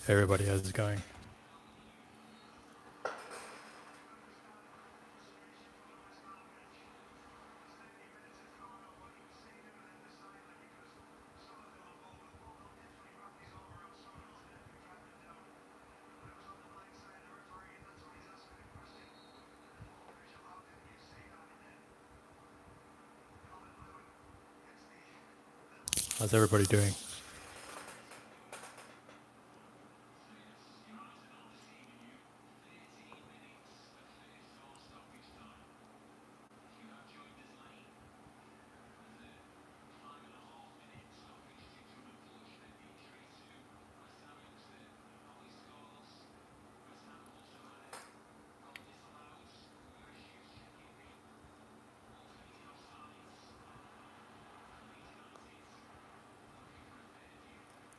Everybody, how's it going? How's everybody doing?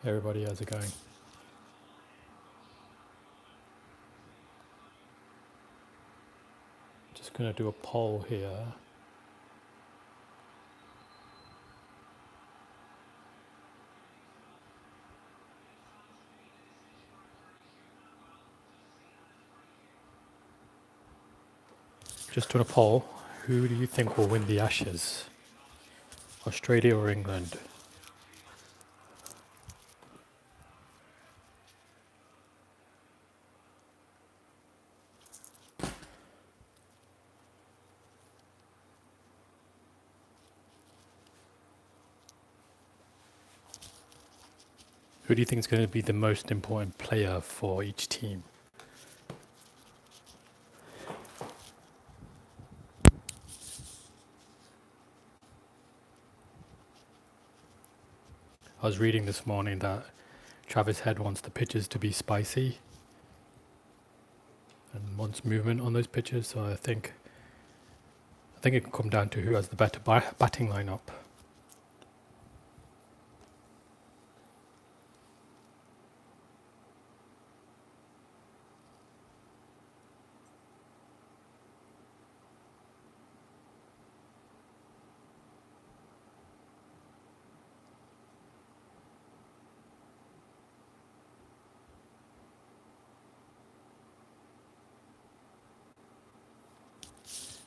Everybody, how's it going? Just gonna do a poll here. Just doing a poll. Who do you think will win the Ashes? Australia or England? Who do you think is going to be the most important player for each team? I was reading this morning that Travis Head wants the pitches to be spicy and wants movement on those pitches. So I think it can come down to who has the better batting lineup.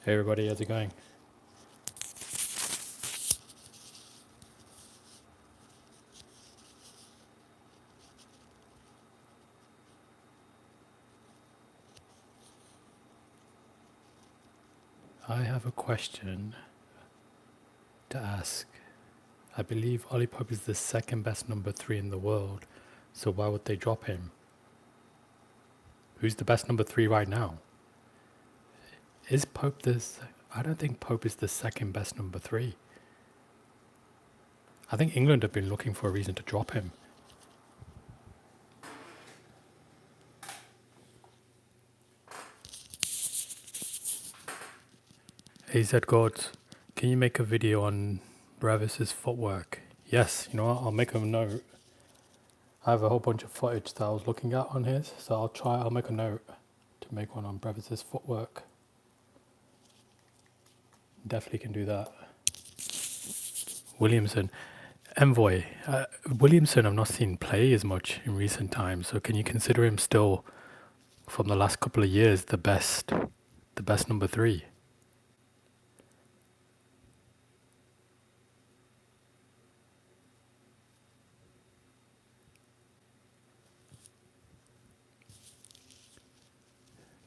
Hey everybody, how's it going? I have a question to ask. I believe Ollie Pope is the second best number 3 in the world, so why would they drop him? Who's the best number 3 right now? Is Pope this? I don't think Pope is the second best number 3. I think England have been looking for a reason to drop him. AZ Gods, can you make a video on Bravis's footwork? Yes, you know what, I'll make a note. I have a whole bunch of footage that I was looking at on his, so I'll make a note to make one on Bravis's footwork. Definitely can do that. Williamson. Envoy. Williamson I've not seen play as much in recent times, so can you consider him still, from the last couple of years, the best number 3?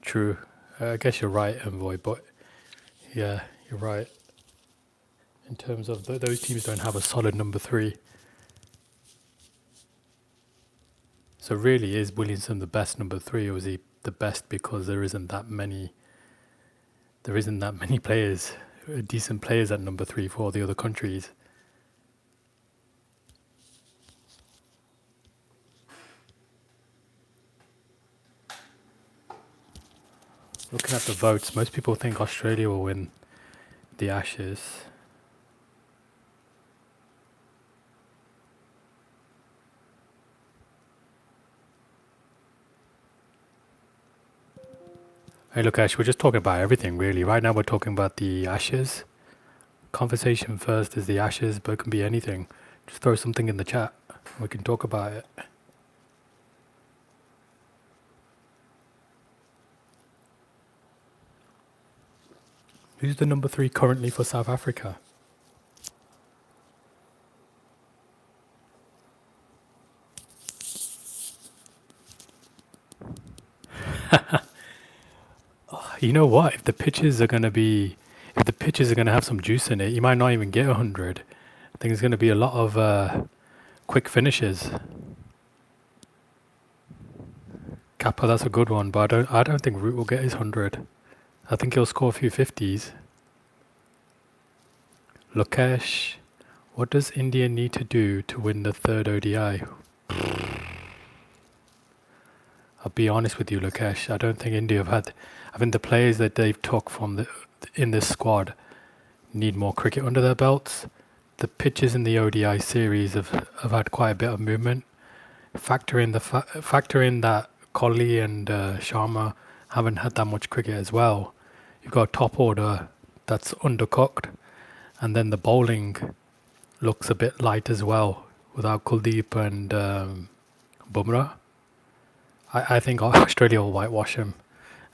True. I guess you're right, Envoy, but yeah, you're right. In terms of those teams don't have a solid number 3. So really, is Williamson the best number 3, or is he the best because there isn't that many players, decent players at number 3 for all the other countries? Looking at the votes, most people think Australia will win the Ashes. Hey, look, Ash, we're just talking about everything, really. Right now, we're talking about the Ashes. Conversation first is the Ashes, but it can be anything. Just throw something in the chat. We can talk about it. Who's the number 3 currently for South Africa? You know what? If the pitches are gonna have some juice in it, you might not even get 100. I think it's gonna be a lot of quick finishes. Kappa, that's a good one, but I don't think Root will get his 100. I think he'll score a few 50s. Lokesh, what does India need to do to win the third ODI? I'll be honest with you, Lokesh. I don't think India have had. I think the players that they've took from in this squad need more cricket under their belts. The pitches in the ODI series have had quite a bit of movement. Factor in that Kohli and Sharma haven't had that much cricket as well. You've got a top order that's undercooked, and then the bowling looks a bit light as well without Kuldeep and Bumrah. I think Australia will whitewash him,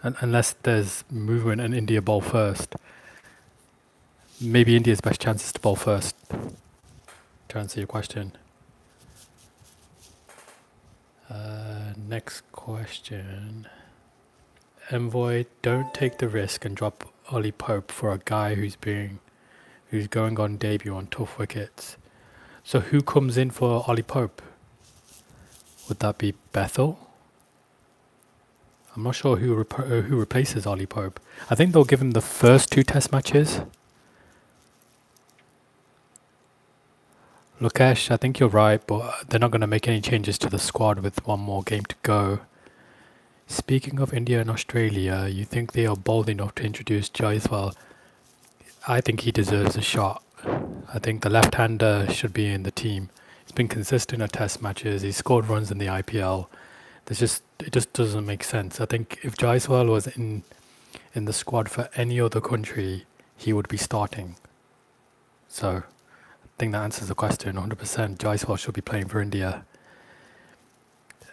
unless there's movement and India bowl first. Maybe India's best chance is to bowl first, to answer your question. Next question. Envoy, don't take the risk and drop Ollie Pope for a guy who's going on debut on tough wickets. So who comes in for Ollie Pope? Would that be Bethel? I'm not sure who replaces Ollie Pope. I think they'll give him the first 2 test matches. Lokesh, I think you're right, but they're not going to make any changes to the squad with one more game to go. Speaking of India and Australia, you think they are bold enough to introduce Jaiswal? I think he deserves a shot. I think the left-hander should be in the team. He's been consistent at test matches. He's scored runs in the IPL. It just doesn't make sense. I think if Jaiswal was in the squad for any other country, he would be starting. So I think that answers the question 100%. Jaiswal should be playing for India.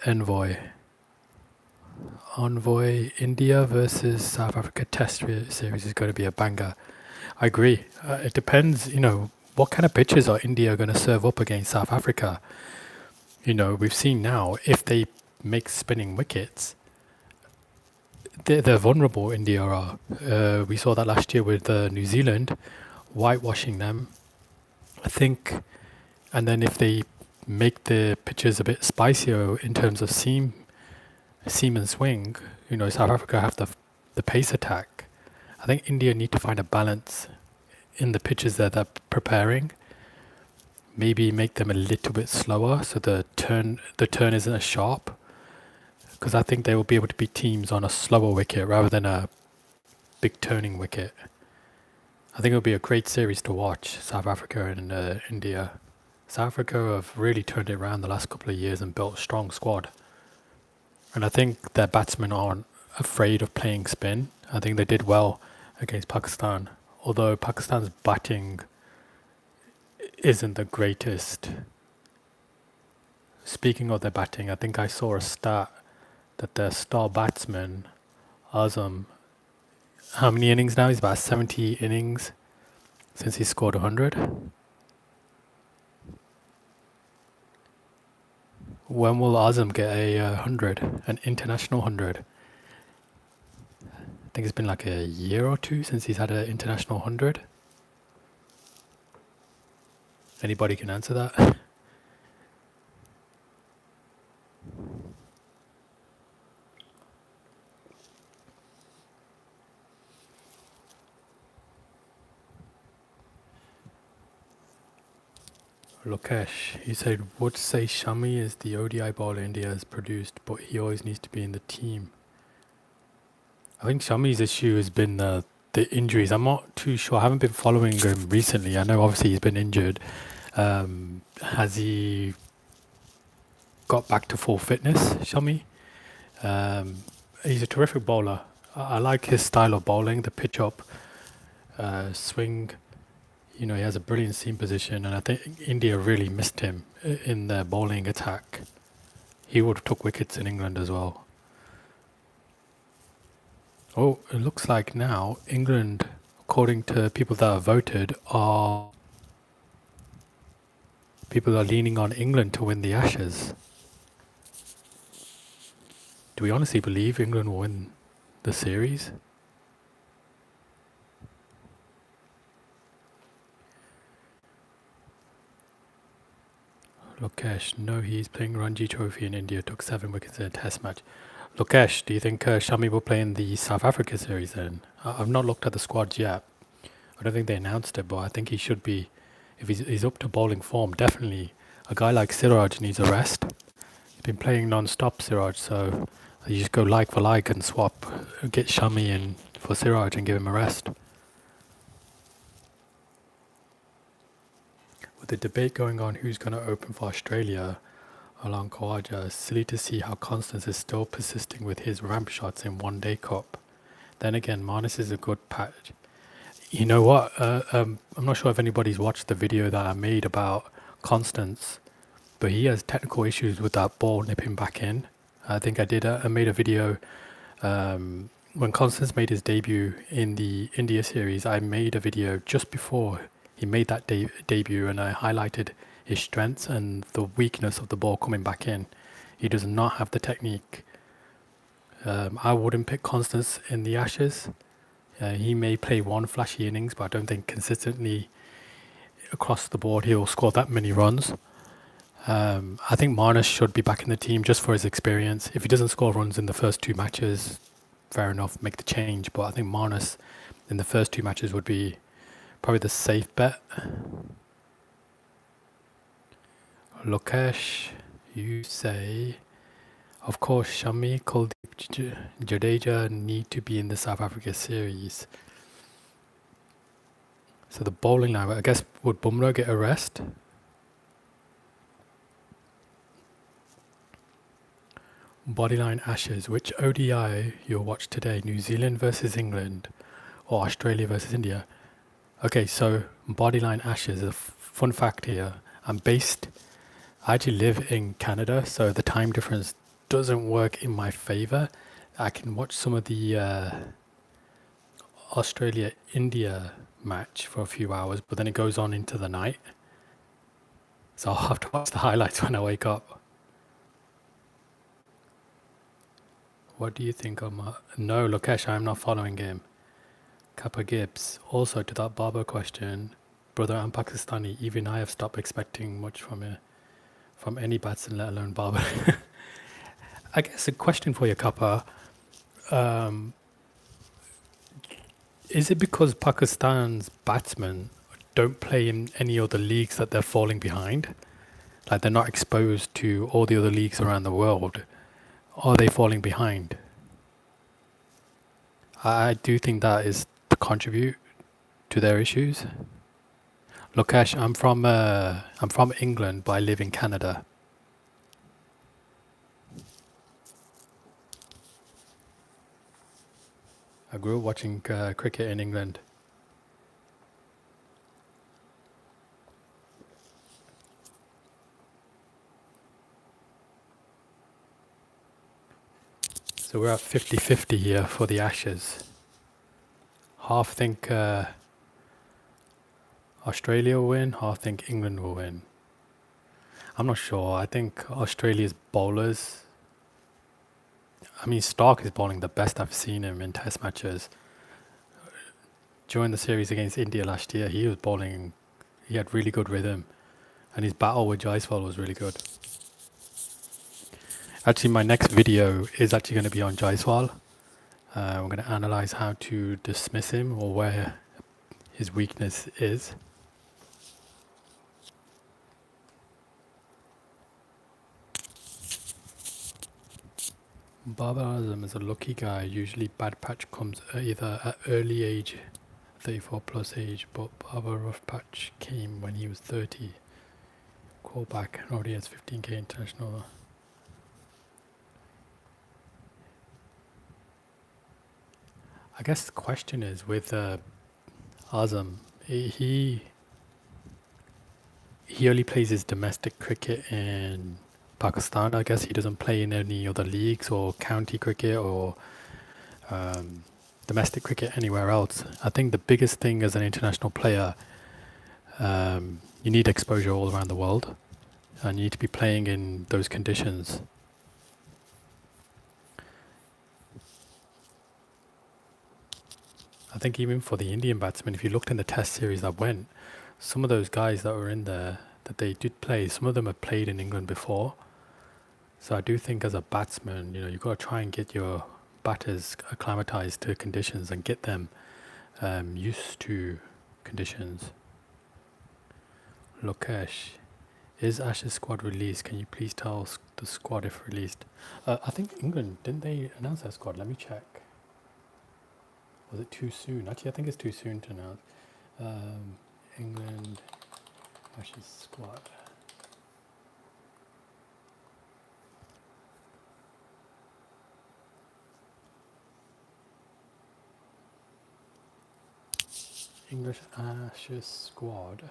Envoy, India versus South Africa Test series is going to be a banger. I agree. It depends, what kind of pitches are India going to serve up against South Africa? We've seen now, if they make spinning wickets, they're vulnerable, India are. We saw that last year with New Zealand, whitewashing them. I think, and then if they make the pitches a bit spicier in terms of seam and swing, South Africa have the pace attack. I think India need to find a balance in the pitches that they're preparing. Maybe make them a little bit slower so the turn isn't as sharp. Because I think they will be able to beat teams on a slower wicket rather than a big turning wicket. I think it'll be a great series to watch, South Africa and India. South Africa have really turned it around the last couple of years and built a strong squad. And I think their batsmen aren't afraid of playing spin. I think they did well against Pakistan. Although Pakistan's batting isn't the greatest. Speaking of their batting, I think I saw a stat that their star batsman, Azam, how many innings now? He's about 70 innings since he scored 100. When will Azam get a 100, an international 100? I think it's been like a year or 2 since he's had an international 100. Anybody can answer that? Lokesh, he said, would say Shami is the ODI bowler India has produced, but he always needs to be in the team. I think Shami's issue has been the injuries. I'm not too sure. I haven't been following him recently. I know obviously he's been injured. Has he got back to full fitness, Shami? He's a terrific bowler. I like his style of bowling, the pitch up, swing. He has a brilliant seam position, and I think India really missed him in their bowling attack. He would have took wickets in England as well. Oh, it looks like now England according to people that have voted, are people are leaning on England to win the Ashes. Do we honestly believe England will win the series? Lokesh, no, he's playing Ranji Trophy in India, took 7 wickets in a test match. Lokesh, do you think Shami will play in the South Africa series then? I've not looked at the squads yet. I don't think they announced it, but I think he should be, if he's up to bowling form, definitely. A guy like Siraj needs a rest. He's been playing non-stop, Siraj, so you just go like for like and swap, get Shami in for Siraj and give him a rest. With the debate going on who's going to open for Australia, Alan Khawaja, silly to see how Constance is still persisting with his ramp shots in One Day Cup. Then again, Marnus is a good patch. You know what? I'm not sure if anybody's watched the video that I made about Constance, but he has technical issues with that ball nipping back in. I think I made a video when Constance made his debut in the India series. I made a video just before he made that debut, and I highlighted his strengths and the weakness of the ball coming back in. He does not have the technique. I wouldn't pick Constance in the Ashes. He may play one flashy innings, but I don't think consistently across the board he'll score that many runs. I think Marnus should be back in the team just for his experience. If he doesn't score runs in the first 2 matches, fair enough, make the change. But I think Marnus in the first 2 matches would be probably the safe bet. Lokesh, you say, of course, Shami, Kuldeep, Jadeja need to be in the South Africa series. So the bowling line, I guess, would Bumrah get a rest? Bodyline Ashes, which ODI you'll watch today? New Zealand versus England or Australia versus India? Okay, so Bodyline Ashes, a fun fact here. I actually live in Canada, so the time difference doesn't work in my favor. I can watch some of the Australia-India match for a few hours, but then it goes on into the night. So I'll have to watch the highlights when I wake up. What do you think of my... No, Lokesh, I'm not following him. Kappa Gibbs, also to that Barber question, brother, I'm Pakistani. Even I have stopped expecting much from any batsman, let alone Barber. I guess a question for you, Kappa. Is it because Pakistan's batsmen don't play in any other leagues that they're falling behind? Like they're not exposed to all the other leagues around the world? Are they falling behind? I do think that is to contribute to their issues. Lokesh, I'm from England, but I live in Canada. I grew up watching cricket in England. So we're at 50-50 here for the Ashes. Half think Australia will win, half think England will win. I'm not sure. I think Australia's bowlers... I mean, Stark is bowling the best I've seen him in test matches. During the series against India last year, he was bowling... He had really good rhythm. And his battle with Jaiswal was really good. Actually, my next video is actually going to be on Jaiswal. We're going to analyze how to dismiss him or where his weakness is. Babar Azam is a lucky guy. Usually bad patch comes either at early age, 34 plus age, but Babar rough patch came when he was 30. Call back, already has 15k international. I guess the question is with Azam, he only plays his domestic cricket in Pakistan. I guess he doesn't play in any other leagues or county cricket or domestic cricket anywhere else. I think the biggest thing as an international player, you need exposure all around the world, and you need to be playing in those conditions. I think even for the Indian batsmen, if you looked in the test series that went, some of those guys that were in there, that they did play, some of them have played in England before. So I do think as a batsman, you've got to try and get your batters acclimatized to conditions and get them used to conditions. Lokesh, is Ash's squad released? Can you please tell the squad if released? I think England, didn't they announce their squad? Let me check. Was it too soon? Actually, I think it's too soon to announce. England, Ash's squad. English Ashes squad.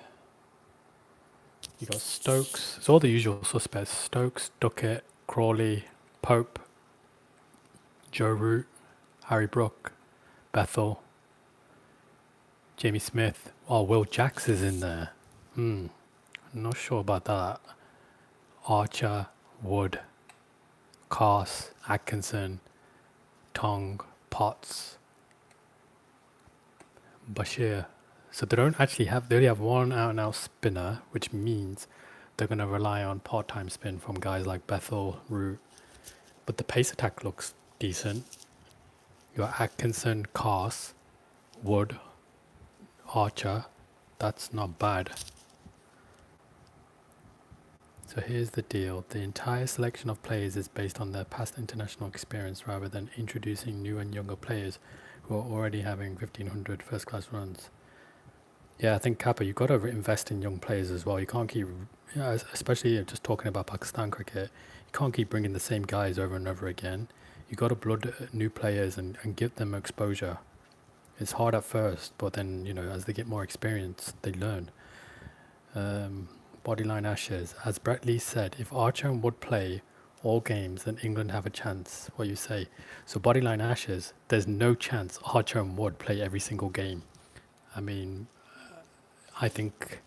You got Stokes. It's all the usual suspects. Stokes, Duckett, Crawley, Pope, Joe Root, Harry Brook, Bethel, Jamie Smith. Oh, Will Jacks is in there. I'm not sure about that. Archer, Wood, Carse, Atkinson, Tong, Potts, Bashir. So they don't actually have, they only have one out and out spinner, which means they're going to rely on part-time spin from guys like Bethel, Root. But the pace attack looks decent. You got Atkinson, Carse, Wood, Archer. That's not bad. So here's the deal. The entire selection of players is based on their past international experience rather than introducing new and younger players who are already having 1,500 first-class runs. Yeah, I think Kappa, you've got to invest in young players as well. You can't keep, especially just talking about Pakistan cricket, you can't keep bringing the same guys over and over again. You've got to blood new players and give them exposure. It's hard at first, but then, as they get more experience, they learn. Bodyline Ashes. As Brett Lee said, if Archer and Wood play all games, then England have a chance. What you say? So Bodyline Ashes, there's no chance Archer and Wood play every single game. I mean, I think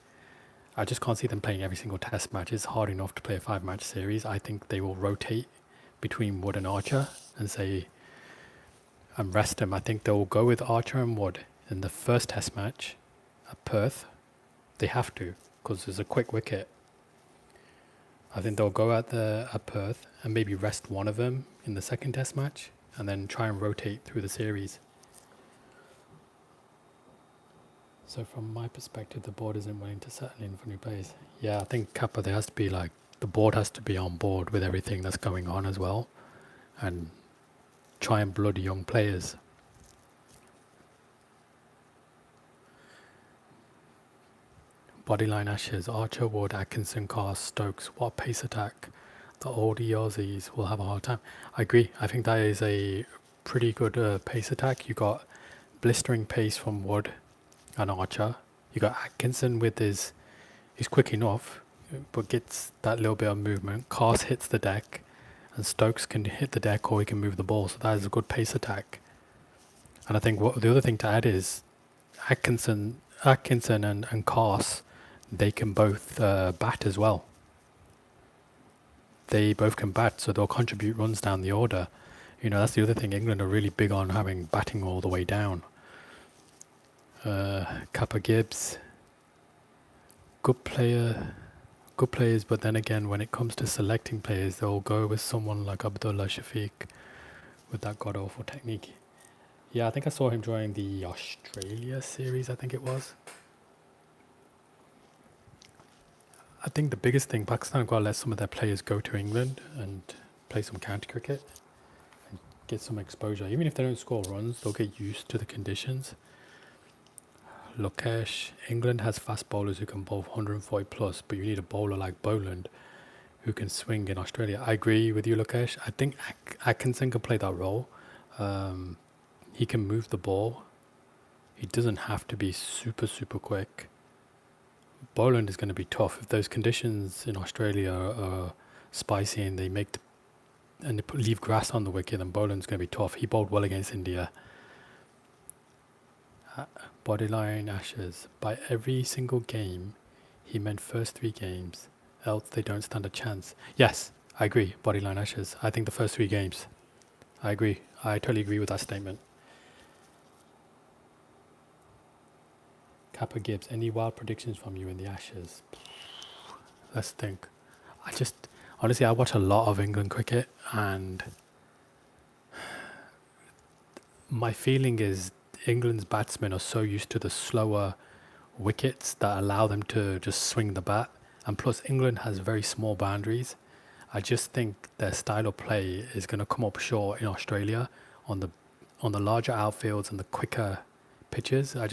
I just can't see them playing every single test match. It's hard enough to play a 5-match series. I think they will rotate between Wood and Archer and say, and rest them. I think they'll go with Archer and Wood in the first test match at Perth. They have to, because there's a quick wicket. I think they'll go at Perth and maybe rest one of them in the second test match and then try and rotate through the series. So from my perspective, the board isn't willing to settle in for new players. Yeah, I think Kappa, there has to be the board has to be on board with everything that's going on as well and try and blood young players. Bodyline Ashes, Archer, Wood, Atkinson, Carse, Stokes. What pace attack? The old Aussies will have a hard time. I agree. I think that is a pretty good pace attack. You got blistering pace from Wood and Archer. You got Atkinson with he's quick enough, but gets that little bit of movement. Carse hits the deck, and Stokes can hit the deck or he can move the ball. So that is a good pace attack. And I think the other thing to add is Atkinson and Carse, they can both bat as well. They both can bat, so they'll contribute runs down the order. That's the other thing. England are really big on having batting all the way down. Kappa Gibbs, good players, but then again, when it comes to selecting players, they'll go with someone like Abdullah Shafiq with that god-awful technique. Yeah, I think I saw him during the Australia series, I think it was. I think the biggest thing, Pakistan have got to let some of their players go to England and play some county cricket and get some exposure. Even if they don't score runs, they'll get used to the conditions. Lokesh, England has fast bowlers who can bowl 140 plus, but you need a bowler like Boland who can swing in Australia. I agree with you, Lokesh. I think Atkinson can play that role. He can move the ball. He doesn't have to be super, super quick. Boland is going to be tough. If those conditions in Australia are spicy and they leave grass on the wicket, then Boland's going to be tough. He bowled well against India. Bodyline Ashes. By every single game, he meant first 3 games, else they don't stand a chance. Yes, I agree. Bodyline Ashes. I think the first 3 games. I agree. I totally agree with that statement. Kappa Gibbs, any wild predictions from you in the Ashes? Let's think. Honestly, I watch a lot of England cricket, and my feeling is England's batsmen are so used to the slower wickets that allow them to just swing the bat. And plus, England has very small boundaries. I just think their style of play is going to come up short in Australia on the larger outfields and the quicker pitches. I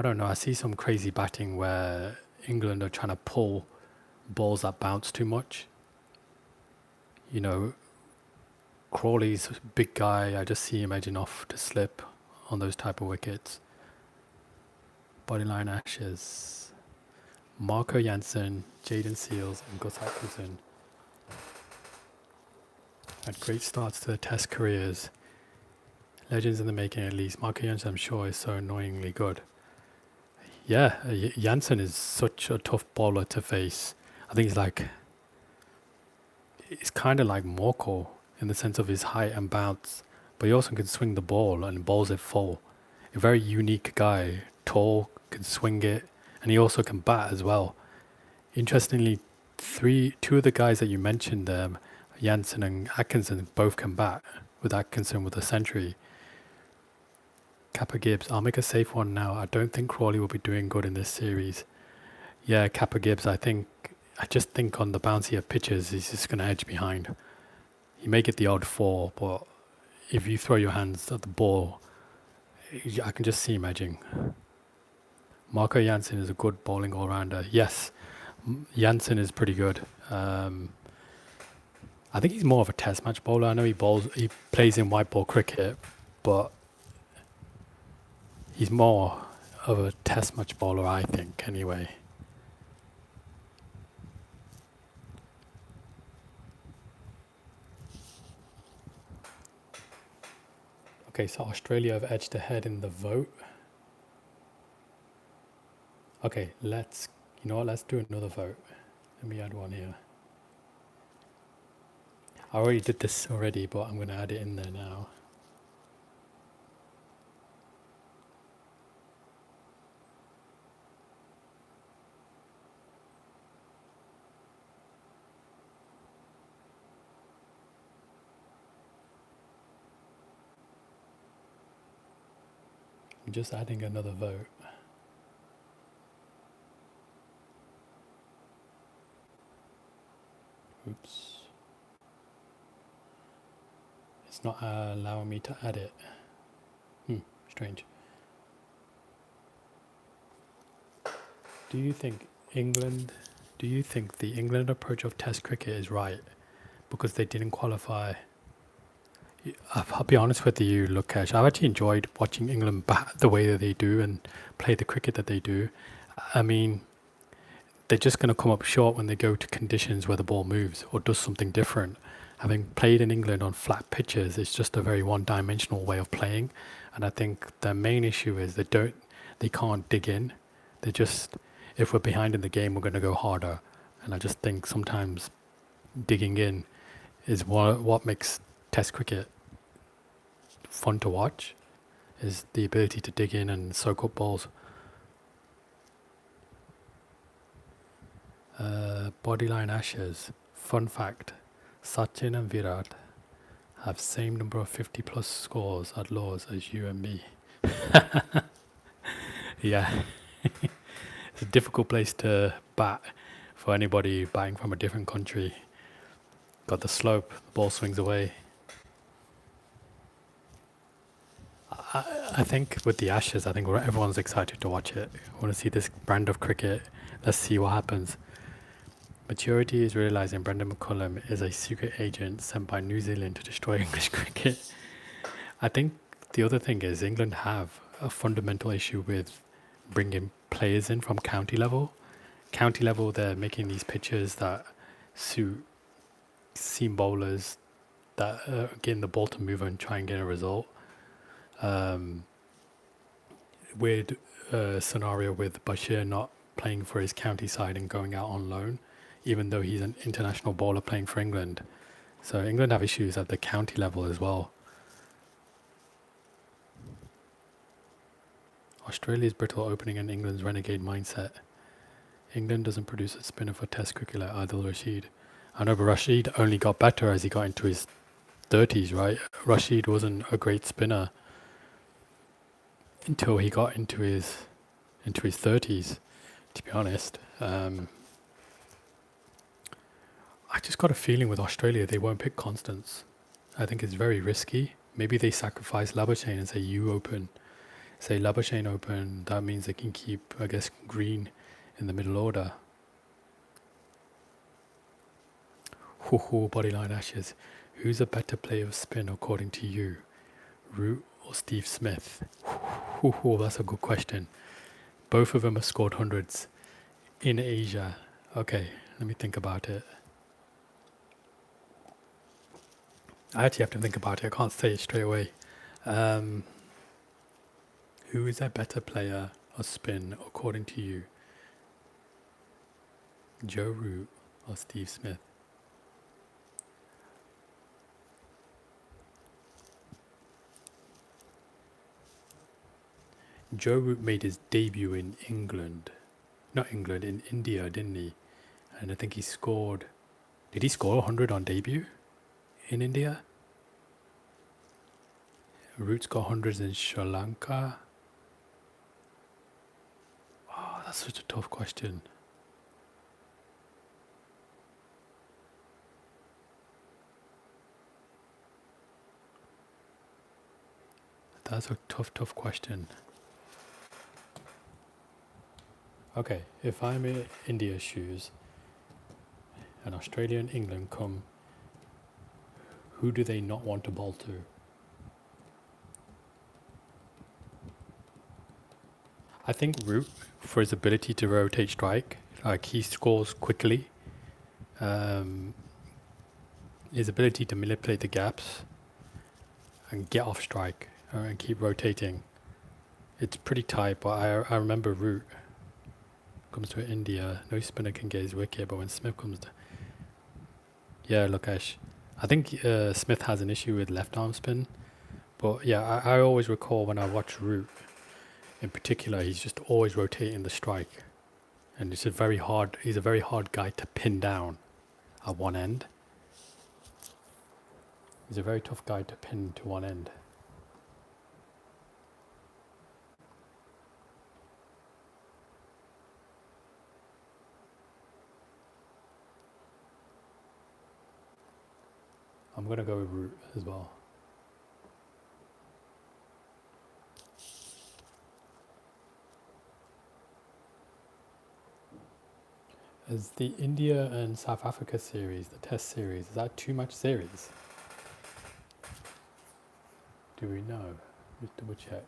don't know, I see some crazy batting where England are trying to pull balls that bounce too much. You know, Crawley's a big guy. I just see him edging off to slip on those type of wickets. Bodyline Ashes. Marco Jansen, Jaden Seals, and Gus Atkinson had great starts to their test careers. Legends in the making, at least. Marco Jansen, I'm sure, is so annoyingly good. Yeah, Jansen is such a tough bowler to face. I think he's kind of like Morkel in the sense of his height and bounce, but he also can swing the ball and bowls it full. A very unique guy, tall, can swing it, and he also can bat as well. Interestingly, two of the guys that you mentioned, Jansen and Atkinson, both can bat. With Atkinson with a century. Kappa Gibbs, I'll make a safe one now. I don't think Crawley will be doing good in this series. Yeah, Kappa Gibbs, I just think on the bouncier pitches, he's just going to edge behind. You may get the odd 4, but if you throw your hands at the ball, I can just see him edging. Marco Jansen is a good bowling all-rounder. Yes, Jansen is pretty good. I think he's more of a test match bowler. I know he plays in white ball cricket, but he's more of a test match bowler, I think, anyway. Okay, so Australia have edged ahead in the vote. Okay, let's do another vote. Let me add one here. I already did this already, but I'm going to add it in there now. I'm just adding another vote. Oops. It's not allowing me to add it. Strange. Do you think the England approach of Test cricket is right because they didn't qualify? I'll be honest with you, Lukesh. I've actually enjoyed watching England bat the way that they do and play the cricket that they do. I mean, they're just going to come up short when they go to conditions where the ball moves or does something different. Having played in England on flat pitches, it's just a very one-dimensional way of playing. And I think the main issue is they can't dig in. They just, if we're behind in the game, we're going to go harder. And I just think sometimes digging in is what makes Test cricket fun to watch, is the ability to dig in and soak up balls. Bodyline Ashes. Fun fact, Sachin and Virat have same number of 50 plus scores at Lords as you and me. Yeah. It's a difficult place to bat for anybody batting from a different country. Got the slope, the ball swings away. I think with the Ashes, I think everyone's excited to watch it. I want to see this brand of cricket. Let's see what happens. Maturity is realising Brendan McCullum is a secret agent sent by New Zealand to destroy English cricket. I think the other thing is England have a fundamental issue with bringing players in from county level. County level, they're making these pitches that suit seam bowlers that are getting the ball to move and try and get a result. weird scenario with Bashir not playing for his county side and going out on loan, even though he's an international bowler playing for England. So England have issues at the county level as well. Australia's brittle opening and England's renegade mindset. England doesn't produce a spinner for Test cricket like Adil Rashid. I know, but Rashid only got better as he got into his 30s, right? Rashid wasn't a great spinner until he got into his 30s, to be honest. I just got a feeling with Australia they won't pick Constance. I think it's very risky. Maybe they sacrifice Labuschagne and say you open. Say Labuschagne open, that means they can keep, I guess, Green in the middle order. Bodyline Ashes. Who's a better player of spin according to you? Root or Steve Smith? That's a good question. Both of them have scored hundreds in Asia. Okay, let me think about it. I actually have to think about it. I can't say it straight away. Who is a better player of spin according to you? Joe Root or Steve Smith? Joe Root made his debut in England. Not England, in India, didn't he? And I think he scored... Did he score 100 on debut in India? Root's got hundreds in Sri Lanka. Oh, that's such a tough question. That's a tough question. Okay, if I'm in India's shoes and Australia and England come, who do they not want to bowl to? I think Root, for his ability to rotate strike, like he scores quickly, his ability to manipulate the gaps and get off strike and keep rotating. It's pretty tight, but I remember Root comes to India, no spinner can get his wicket, but when Smith comes to... Yeah, Lokesh. I think Smith has an issue with left arm spin, but yeah, I always recall when I watch Root, in particular, he's just always rotating the strike. And he's a very hard guy to pin down at one end. He's a very tough guy to pin to one end. I'm going to go with Root as well. Is the India and South Africa series, the Test series, is that too much series? Do we know? Let's double check.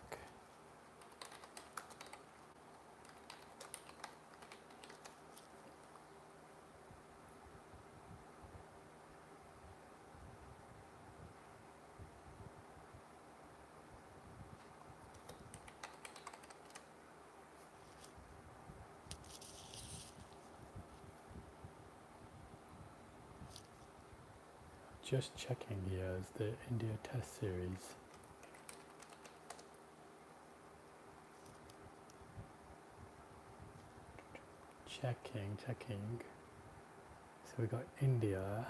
Just checking here, is the India Test series. Checking. So we got India.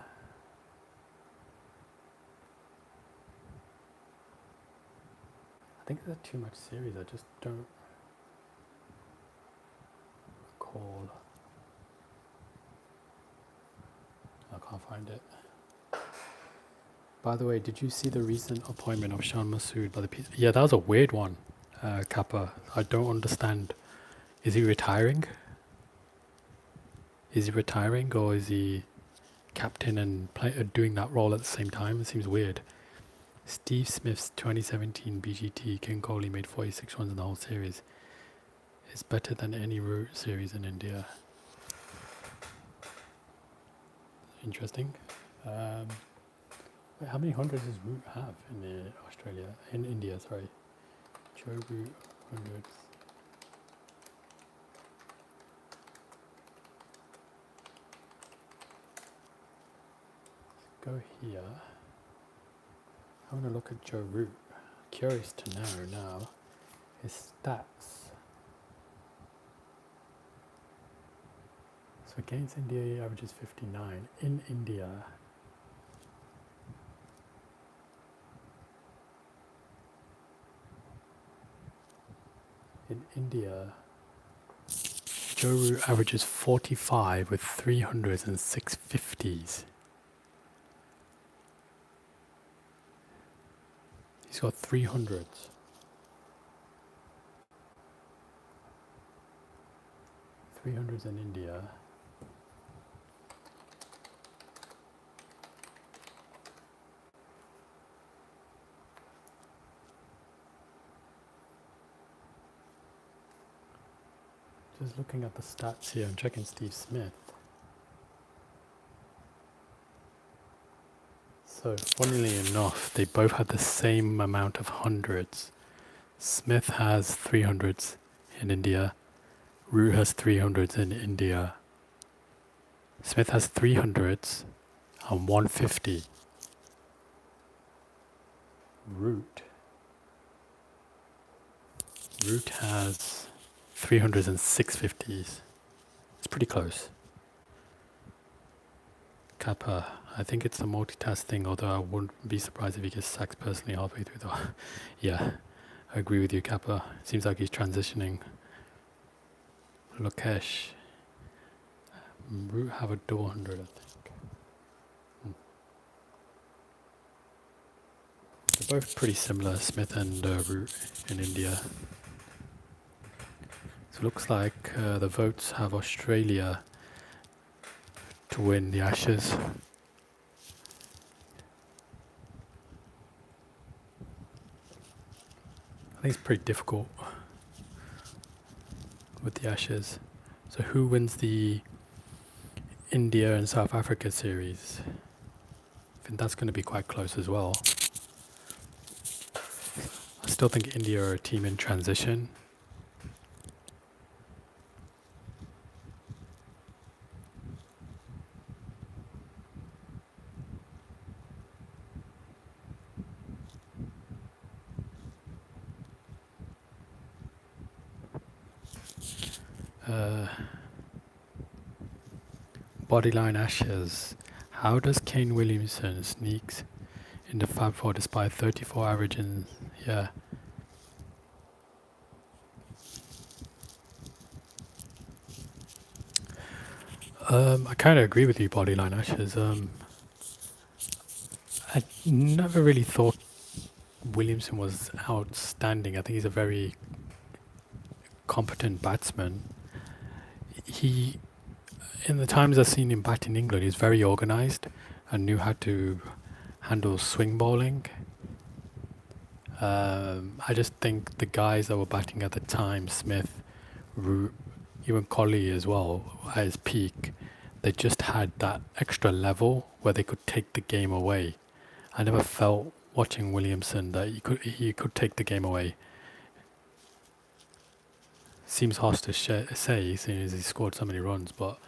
I think that's too much series, I just don't recall. I can't find it. By the way, did you see the recent appointment of Shan Masood by the PCB? Yeah, that was a weird one, Kappa. I don't understand. Is he retiring? Is he retiring or is he captain and doing that role at the same time? It seems weird. Steve Smith's 2017 BGT, King Kohli made 46 runs in the whole series. It's better than any Root series in India. Interesting. Wait, how many hundreds does Root have in Australia? In India, sorry. Joe Root, hundreds. Go here. I want to look at Joe Root. Curious to know now his stats. So against India, he averages 59. In India, Joe Root averages 45 with 300s and 650s. He's got 300s. In India. Just looking at the stats here, I'm checking Steve Smith. So funnily enough, they both had the same amount of hundreds. Smith has 300s in India. Root has 300s in India. Smith has 300s and 150. Root has 300s and 650s. It's pretty close. Kappa, I think it's a multitask thing, although I wouldn't be surprised if he gets sacked personally halfway through the... Yeah, I agree with you, Kappa. It seems like he's transitioning. Lokesh. Root have a 200, I think. They're both pretty similar, Smith and Root in India. So it looks like the votes have Australia to win the Ashes. I think it's pretty difficult with the Ashes. So who wins the India and South Africa series? I think that's going to be quite close as well. I still think India are a team in transition. Bodyline Ashes. How does Kane Williamson sneaks in the Fab Four despite 34 averaging? Yeah. I kind of agree with you, Bodyline Ashes. I never really thought Williamson was outstanding. I think he's a very competent batsman. He, in the times I've seen him bat in England, he's very organised and knew how to handle swing bowling. I just think the guys that were batting at the time, Smith, Root, even Colley as well, at his peak, they just had that extra level where they could take the game away. I never felt watching Williamson that he could take the game away. Seems harsh to say, seeing as he scored so many runs, but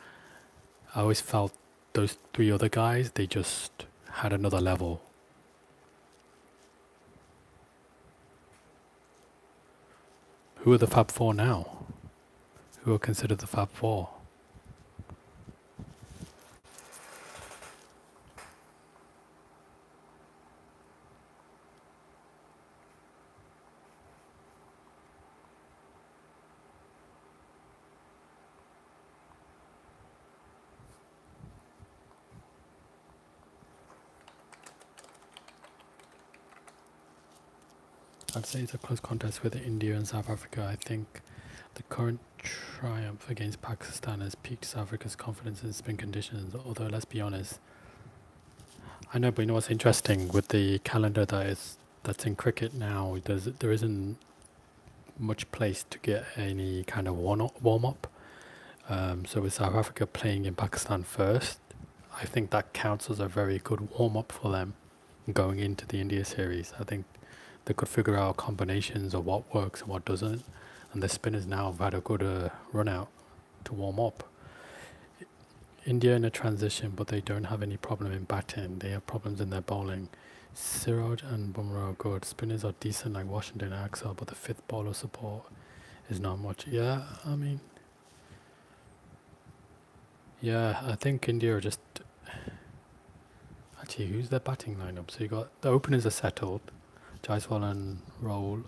I always felt those three other guys, they just had another level. Who are the Fab Four now? Who are considered the Fab Four? I'd say it's a close contest with India and South Africa. I think the current triumph against Pakistan has piqued South Africa's confidence in spin conditions, although let's be honest, I know, but you know what's interesting with the calendar that's in cricket now, there isn't much place to get any kind of warm up. So with South Africa playing in Pakistan first, I think that counts as a very good warm up for them going into the India series. I think they could figure out combinations of what works and what doesn't, and the spinners now have had a good run out to warm up. India in a transition, but they don't have any problem in batting. They have problems in their bowling. Siraj and Bumrah are good. Spinners are decent like Washington and Axel, but the fifth bowler support is not much. Yeah, I mean, yeah, I think India are just... Actually, who's their batting lineup? So you got the openers are settled. Jaiswal and Rahul.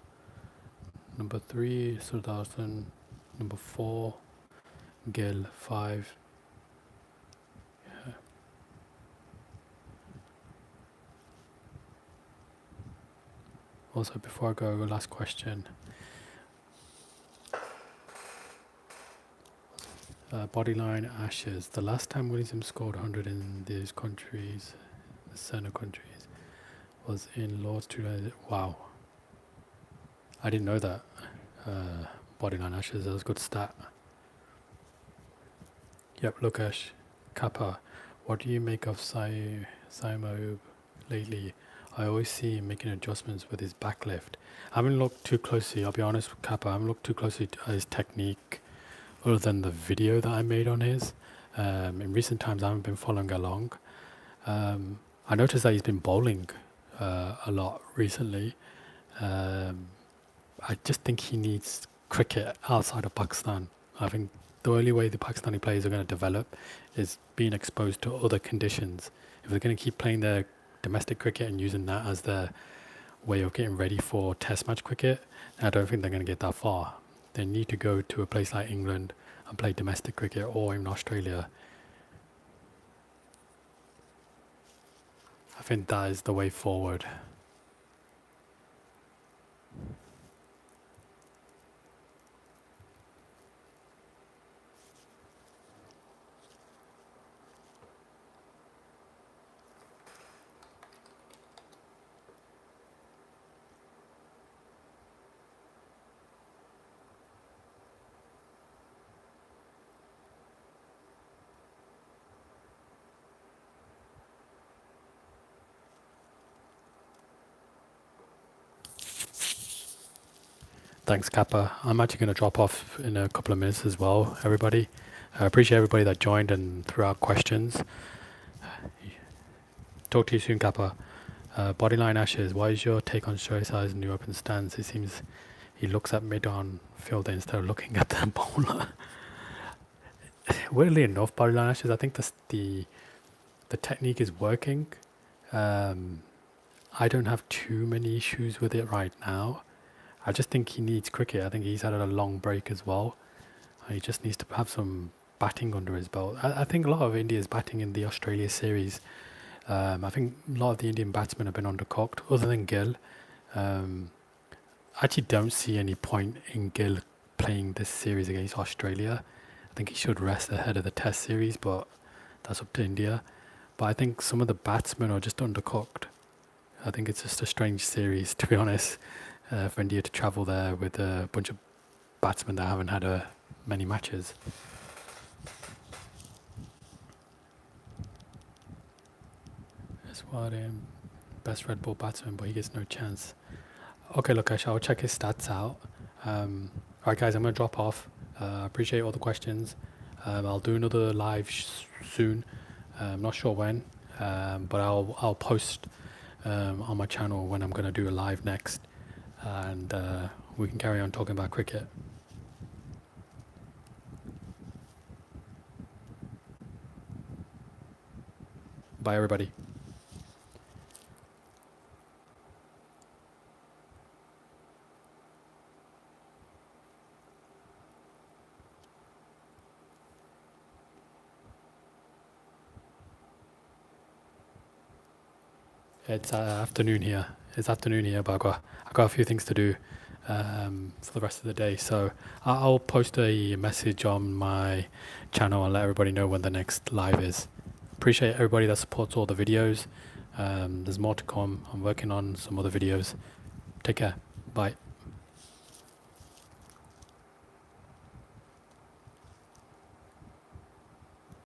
Number 3, Surdarshan. Number 4, Gill. 5. Yeah. Also, before I go, last question. Bodyline Ashes. The last time Williamson scored 100 in these countries, the center countries, was in Lord's 2000. Wow. I didn't know that. Bodyline Ashes, that was a good stat. Yep, Lukesh. Kappa. What do you make of Saimob lately? I always see him making adjustments with his back lift. I haven't looked too closely, I'll be honest with Kappa, I haven't looked too closely at his technique other than the video that I made on his. In recent times I haven't been following along. I noticed that he's been bowling a lot recently. I just think he needs cricket outside of Pakistan. I think the only way the Pakistani players are going to develop is being exposed to other conditions. If they're going to keep playing their domestic cricket and using that as their way of getting ready for test match cricket, I don't think they're going to get that far. They need to go to a place like England and play domestic cricket, or in Australia. I think that is the way forward. Thanks, Kappa. I'm actually going to drop off in a couple of minutes as well, everybody. I appreciate everybody that joined and threw out questions. Talk to you soon, Kappa. Bodyline Ashes, what is your take on Shoaib new open stance? It seems he looks at mid-on fielder instead of looking at the bowler. Weirdly enough, Bodyline Ashes, I think the technique is working. I don't have too many issues with it right now. I just think he needs cricket. I think he's had a long break as well. He just needs to have some batting under his belt. I think a lot of India's batting in the Australia series. I think a lot of the Indian batsmen have been undercooked, other than Gill. I actually don't see any point in Gill playing this series against Australia. I think he should rest ahead of the Test series, but that's up to India. But I think some of the batsmen are just undercooked. I think it's just a strange series, to be honest, for India to travel there with a bunch of batsmen that haven't had many matches. Swadim, best red ball batsman, but he gets no chance. Okay, Lukesh, I'll check his stats out. Alright guys, I'm going to drop off. Appreciate all the questions. I'll do another live soon. I'm not sure when, but I'll post on my channel when I'm going to do a live next, and we can carry on talking about cricket. Bye everybody. It's afternoon here. It's afternoon here, but I got a few things to do for the rest of the day. So I'll post a message on my channel and let everybody know when the next live is. Appreciate everybody that supports all the videos. There's more to come. I'm working on some other videos. Take care. Bye.